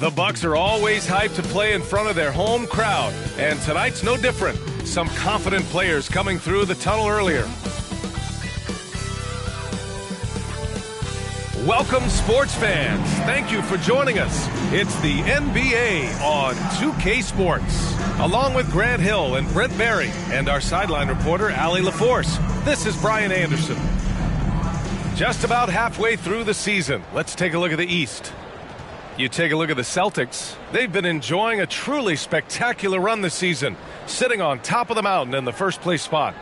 The Bucks are always hyped to play in front of their home crowd, and tonight's no different. Some confident players coming through the tunnel earlier. Welcome, sports fans. Thank you for joining us. It's the NBA on 2K Sports. Along with Grant Hill and Brent Barry and our sideline reporter, Allie LaForce, this is Brian Anderson. Just about halfway through the season, let's take a look at the East. You take a look at the Celtics. They've been enjoying a truly spectacular run this season, sitting on top of the mountain in the first place spot.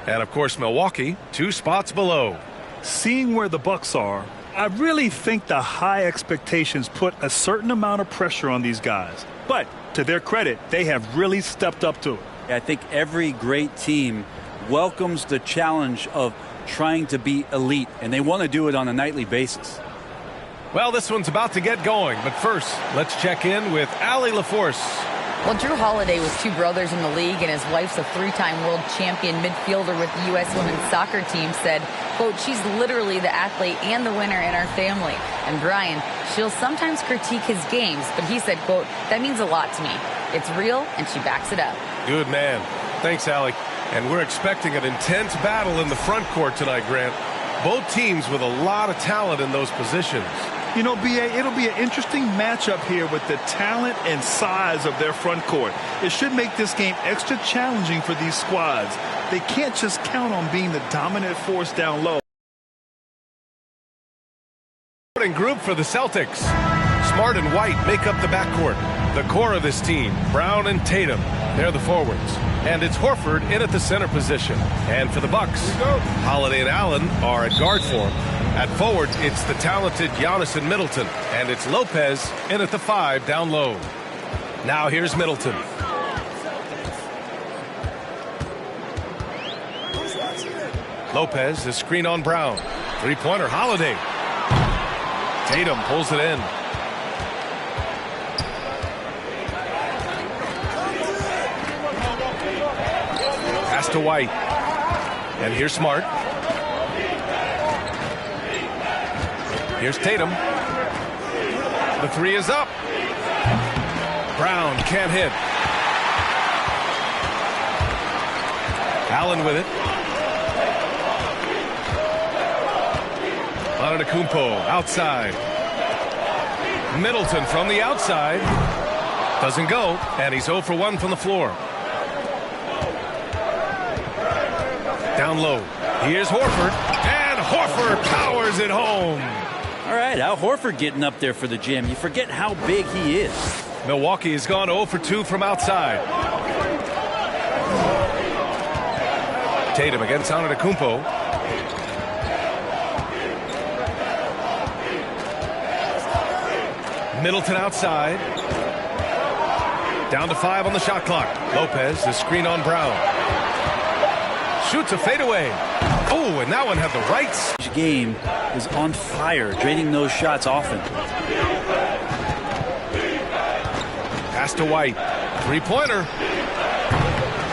And of course, Milwaukee, 2 spots below. Seeing where the Bucks are, I really think the high expectations put a certain amount of pressure on these guys. But to their credit, they have really stepped up to it. I think every great team welcomes the challenge of trying to be elite, and they want to do it on a nightly basis. Well, this one's about to get going, but first, let's check in with Allie LaForce. Well, Drew Holiday was 2 brothers in the league, and his wife's a 3-time world champion midfielder with the U.S. women's soccer team, said, quote, she's literally the athlete and the winner in our family. And Brian, she'll sometimes critique his games, but he said, quote, that means a lot to me. It's real, and she backs it up. Good man. Thanks, Allie. And we're expecting an intense battle in the front court tonight, Grant. Both teams with a lot of talent in those positions. You know, B.A., it'll be an interesting matchup here with the talent and size of their front court. It should make this game extra challenging for these squads. They can't just count on being the dominant force down low. Group for the Celtics. Smart and White make up the backcourt. The core of this team, Brown and Tatum, they're the forwards. And it's Horford in at the center position. And for the Bucks, Holiday and Allen are at guard form. At forward, it's the talented Giannis and Middleton. And it's Lopez in at the 5 down low. Now here's Middleton. Lopez, the screen on Brown. 3-pointer, Holiday. Tatum pulls it in. Pass to White. And here's Smart. Here's Tatum. The 3 is up. Brown can't hit. Allen with it. Antetokounmpo outside. Middleton from the outside. Doesn't go, and he's 0 for 1 from the floor. Down low. Here's Horford, and Horford powers it home. All right, Al Horford getting up there for the gym. You forget how big he is. Milwaukee has gone 0 for 2 from outside. Tatum against Antetokounmpo. Middleton outside. Down to 5 on the shot clock. Lopez, the screen on Brown. Shoots a fadeaway. Oh, and that one had the rights. Each game is on fire, draining those shots often. Pass to White. 3-pointer.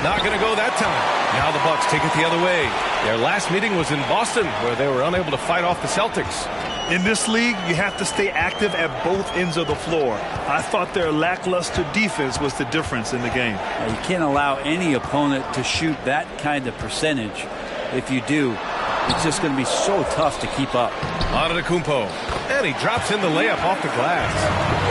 Not going to go that time. Now the Bucks take it the other way. Their last meeting was in Boston, where they were unable to fight off the Celtics. In this league, you have to stay active at both ends of the floor. I thought their lackluster defense was the difference in the game. You can't allow any opponent to shoot that kind of percentage. If you do, it's just going to be so tough to keep up. Antetokounmpo, and he drops in the layup off the glass.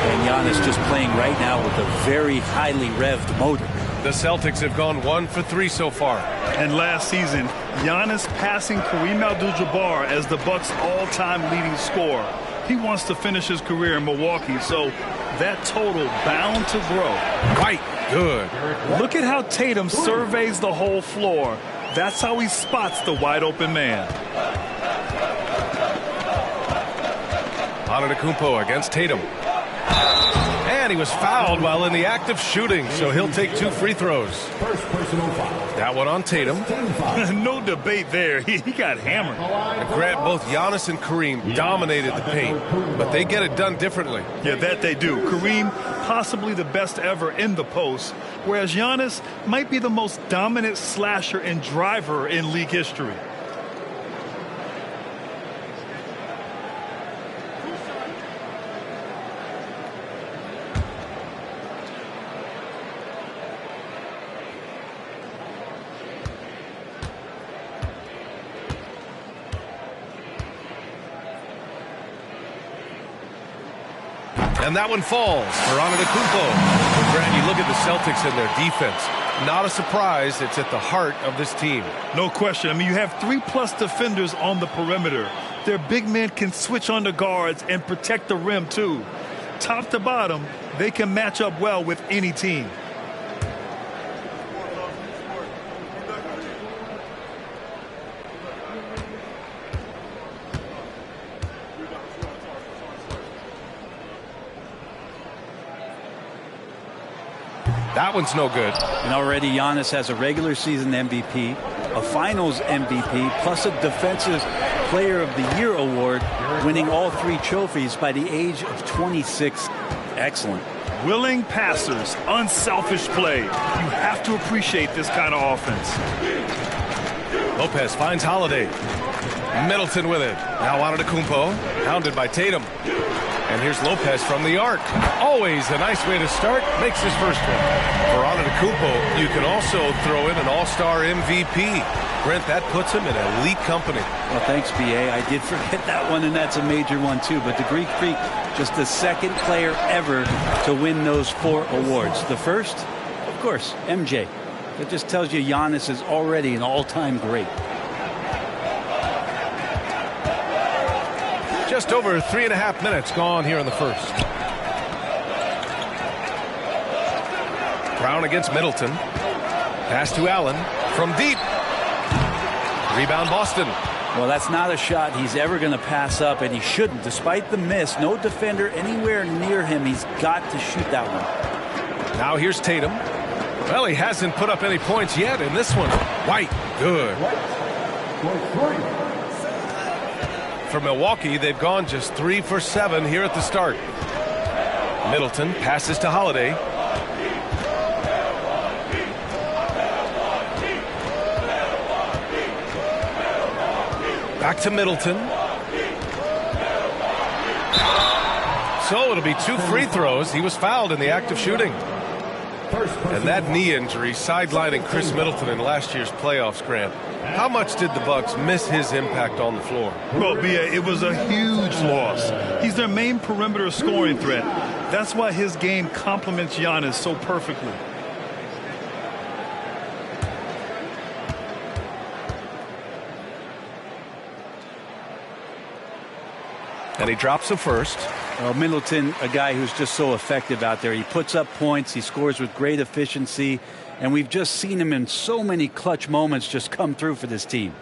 And Giannis just playing right now with a very highly revved motor. The Celtics have gone 1 for 3 so far. And last season, Giannis passing Kareem Abdul-Jabbar as the Bucks' all-time leading scorer. He wants to finish his career in Milwaukee, so that total bound to grow. White, good. Look at how Tatum surveys the whole floor. That's how he spots the wide-open man. Antetokounmpo against Tatum. And he was fouled while in the act of shooting, so he'll take 2 free throws. That one on Tatum. No debate there. He got hammered. Grant, both Giannis and Kareem dominated the paint, but they get it done differently. Yeah, that they do. Kareem, possibly the best ever in the post, whereas Giannis might be the most dominant slasher and driver in league history. And that one falls for Antetokounmpo. Grant, you look at the Celtics and their defense. Not a surprise, it's at the heart of this team. No question. I mean, you have 3+ defenders on the perimeter. Their big men can switch on the guards and protect the rim, too. Top to bottom, they can match up well with any team. That one's no good. And already Giannis has a regular season MVP, a finals MVP, plus a Defensive Player of the Year award, winning all 3 trophies by the age of 26. Excellent. Willing passers, unselfish play. You have to appreciate this kind of offense. Lopez finds Holiday. Middleton with it. Now Antetokounmpo, hounded by Tatum. And here's Lopez from the arc. Always a nice way to start. Makes his first one. For Antetokounmpo, you can also throw in an all-star MVP. Brent, that puts him in elite company. Well, thanks, B.A. I did forget that one, and that's a major one, too. But the Greek Freak, just the second player ever to win those 4 awards. The first, of course, MJ. That just tells you Giannis is already an all-time great. Just over 3.5 minutes gone here in the first. Brown against Middleton. Pass to Allen from deep. Rebound Boston. Well, that's not a shot he's ever going to pass up, and he shouldn't. Despite the miss, no defender anywhere near him. He's got to shoot that one. Now here's Tatum. Well, he hasn't put up any points yet in this one. White, good. For Milwaukee, they've gone just 3 for 7 here at the start. Middleton passes to Holiday. Back to Middleton. So it'll be 2 free throws. He was fouled in the act of shooting. And that knee injury sidelining Chris Middleton in last year's playoffs, Grant. How much did the Bucks miss his impact on the floor? Well, B.A., it was a huge loss. He's their main perimeter scoring threat. That's why his game complements Giannis so perfectly. And he drops the first. Well, Middleton, a guy who's just so effective out there. He puts up points. He scores with great efficiency. And we've just seen him in so many clutch moments just come through for this team.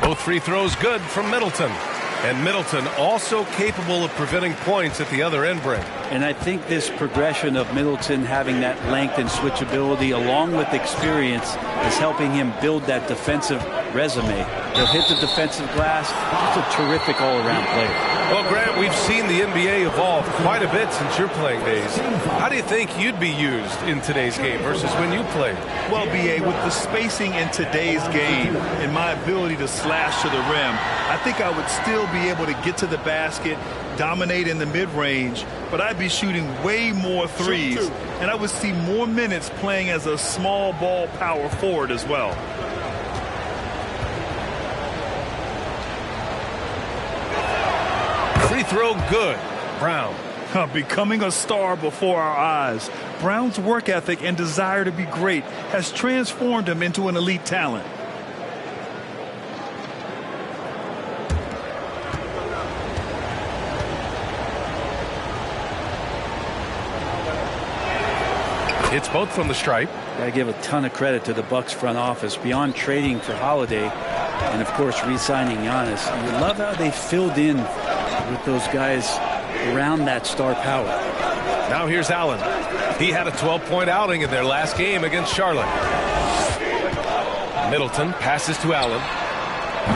Both free throws good from Middleton. And Middleton also capable of preventing points at the other end, Brent. And I think this progression of Middleton having that length and switchability along with experience is helping him build that defensive resume. He'll hit the defensive glass. He's a terrific all-around player. Well, Grant, we've seen the NBA evolve quite a bit since your playing days. How do you think you'd be used in today's game versus when you played? Well, B.A., with the spacing in today's game and my ability to slash to the rim, I think I would still be able to get to the basket, dominate in the mid-range, but I'd be shooting way more threes, and I would see more minutes playing as a small ball power forward as well. Free throw good. Brown. Becoming a star before our eyes. Brown's work ethic and desire to be great has transformed him into an elite talent. It's both from the stripe. I give a ton of credit to the Bucks front office beyond trading for Holiday and, of course, re-signing Giannis. You love how they filled in with those guys around that star power. Now here's Allen. He had a 12-point outing in their last game against Charlotte. Middleton passes to Allen.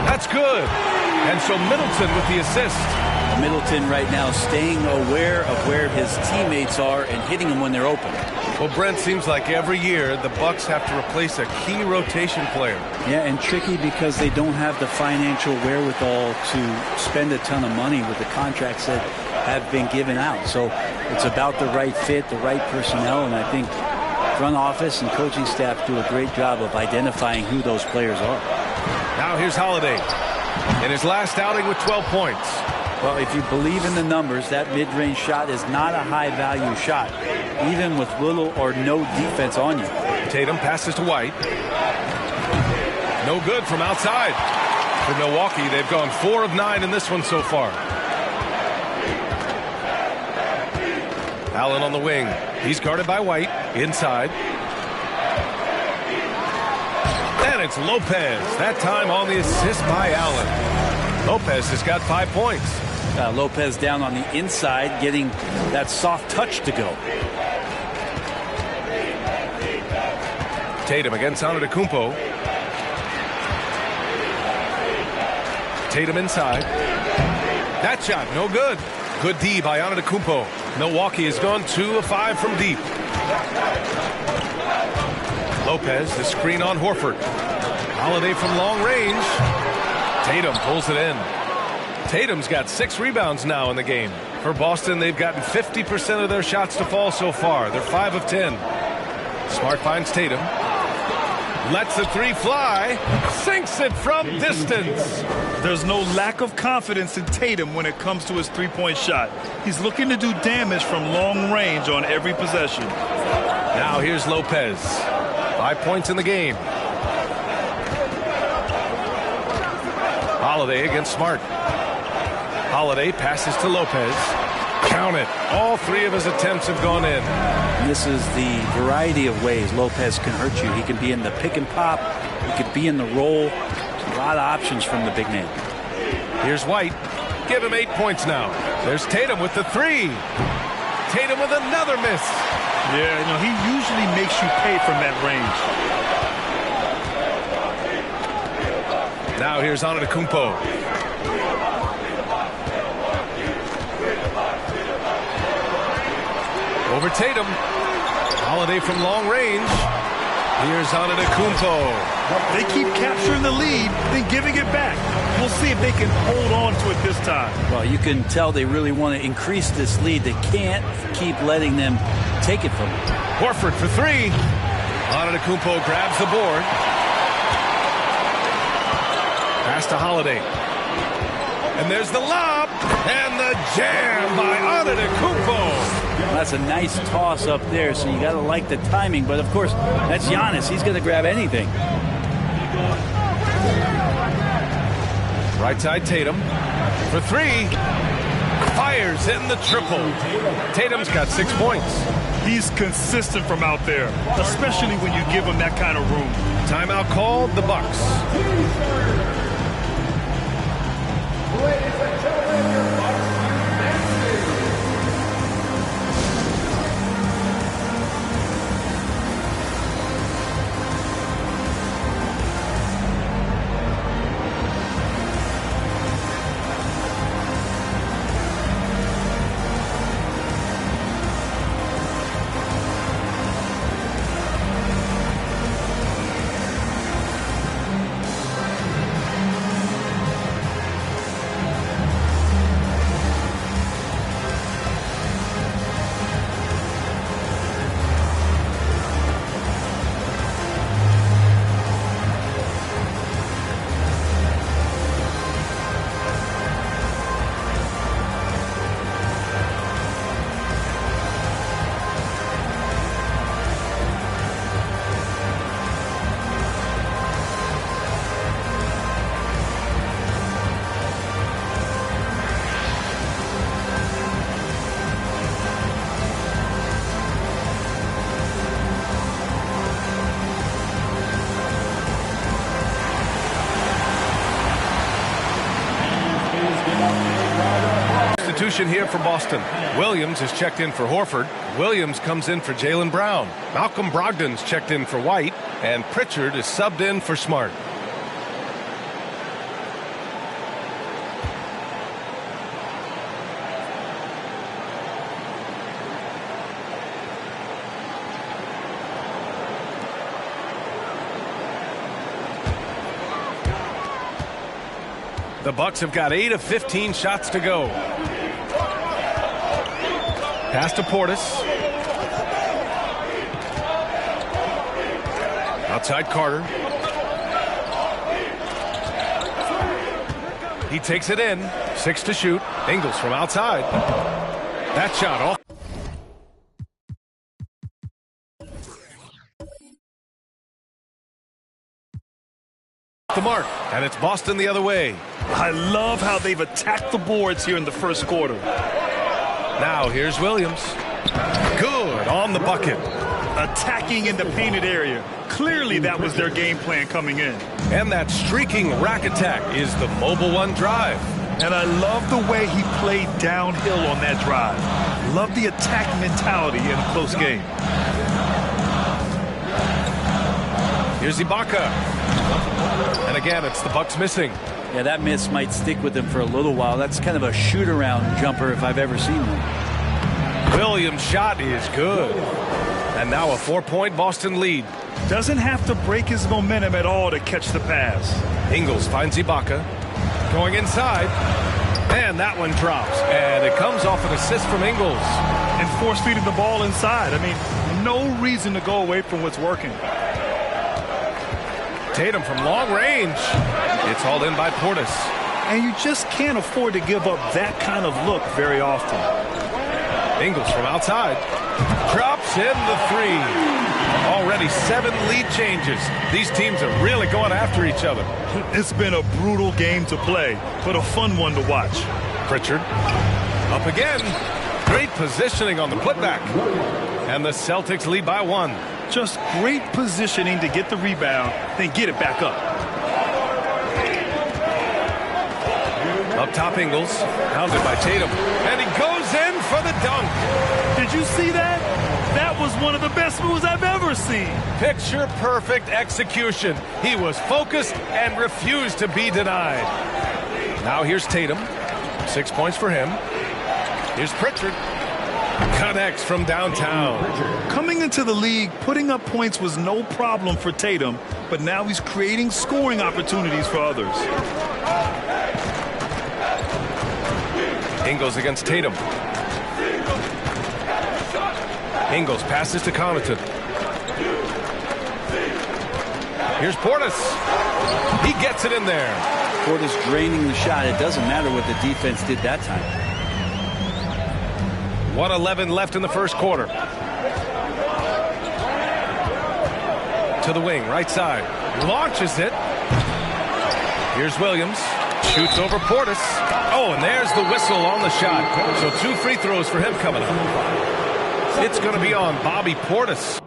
That's good. And so Middleton with the assist. Middleton right now staying aware of where his teammates are and hitting them when they're open. Well, Brent, seems like every year the Bucks have to replace a key rotation player. Yeah, and tricky because they don't have the financial wherewithal to spend a ton of money with the contracts that have been given out. So it's about the right fit, the right personnel, and I think front office and coaching staff do a great job of identifying who those players are. Now here's Holiday in his last outing with 12 points. Well, if you believe in the numbers, that mid-range shot is not a high-value shot, even with little or no defense on you. Tatum passes to White. No good from outside. For Milwaukee, they've gone 4 of 9 in this one so far. Allen on the wing. He's guarded by White. Inside. And it's Lopez. That time on the assist by Allen. Lopez has got 5 points. Lopez down on the inside, getting that soft touch to go. Tatum against Antetokounmpo. Tatum inside. That shot, no good. Good D by Antetokounmpo. Milwaukee has gone 2 of 5 from deep. Lopez, the screen on Horford. Holiday from long range. Tatum pulls it in. Tatum's got 6 rebounds now in the game. For Boston, they've gotten 50% of their shots to fall so far. They're 5 of 10. Smart finds Tatum. Lets the 3 fly. Sinks it from distance. There's no lack of confidence in Tatum when it comes to his three-point shot. He's looking to do damage from long range on every possession. Now here's Lopez. 5 points in the game. Holiday against Smart. Holiday passes to Lopez. Count it. All 3 of his attempts have gone in. And this is the variety of ways Lopez can hurt you. He can be in the pick and pop. He could be in the roll. A lot of options from the big man. Here's White. Give him 8 points now. There's Tatum with the 3. Tatum with another miss. Yeah, you know, he usually makes you pay from that range. Now here's Antetokounmpo. Over Tatum. Holiday from long range. Here's Antetokounmpo. They keep capturing the lead, then giving it back. We'll see if they can hold on to it this time. Well, you can tell they really want to increase this lead. They can't keep letting them take it from them. Horford for 3. Antetokounmpo grabs the board. Pass to Holiday. And there's the lob. And the jam by Antetokounmpo. That's a nice toss up there, so you got to like the timing. But, of course, that's Giannis. He's going to grab anything. Right side Tatum for 3. Fires in the triple. Tatum's got 6 points. He's consistent from out there, especially when you give him that kind of room. Timeout called, the Bucks. Here for Boston. Williams is checked in for Horford. Williams comes in for Jaylen Brown. Malcolm Brogdon's checked in for White. And Pritchard is subbed in for Smart. The Bucks have got 8 of 15 shots to go. Pass to Portis. Outside Carter. He takes it in. 6 to shoot. Ingles from outside. That shot off the mark, and it's Boston the other way. I love how they've attacked the boards here in the first quarter. Now here's Williams. Good on the bucket. Attacking in the painted area. Clearly that was their game plan coming in. And that streaking rack attack is the Mobile One drive. And I love the way he played downhill on that drive. Love the attack mentality in a close game. Here's Ibaka. And again, it's the Bucks missing. Yeah, that miss might stick with him for a little while. That's kind of a shoot-around jumper if I've ever seen one. Williams' shot is good. And now a 4-point Boston lead. Doesn't have to break his momentum at all to catch the pass. Ingles finds Ibaka. Going inside. And that one drops. And it comes off an assist from Ingles. And force-feeding the ball inside. I mean, no reason to go away from what's working. Tatum from long range. It's hauled in by Portis. And you just can't afford to give up that kind of look very often. Ingles from outside. Drops in the 3. Already 7 lead changes. These teams are really going after each other. It's been a brutal game to play, but a fun one to watch. Pritchard up again. Great positioning on the putback. And the Celtics lead by 1. Just great positioning to get the rebound, then get it back up. Up top, Ingles. Hounded by Tatum. And he goes in for the dunk. Did you see that? That was one of the best moves I've ever seen. Picture perfect execution. He was focused and refused to be denied. Now here's Tatum. 6 points for him. Here's Pritchard. Connects from downtown. Coming into the league, putting up points was no problem for Tatum, but now he's creating scoring opportunities for others. Ingles against Tatum. Ingles passes to Connaughton. Here's Portis. He gets it in there. Portis draining the shot. It doesn't matter what the defense did that time. 1:11 left in the first quarter. To the wing, right side. Launches it. Here's Williams. Shoots over Portis. Oh, and there's the whistle on the shot. So 2 free throws for him coming up. It's going to be on Bobby Portis.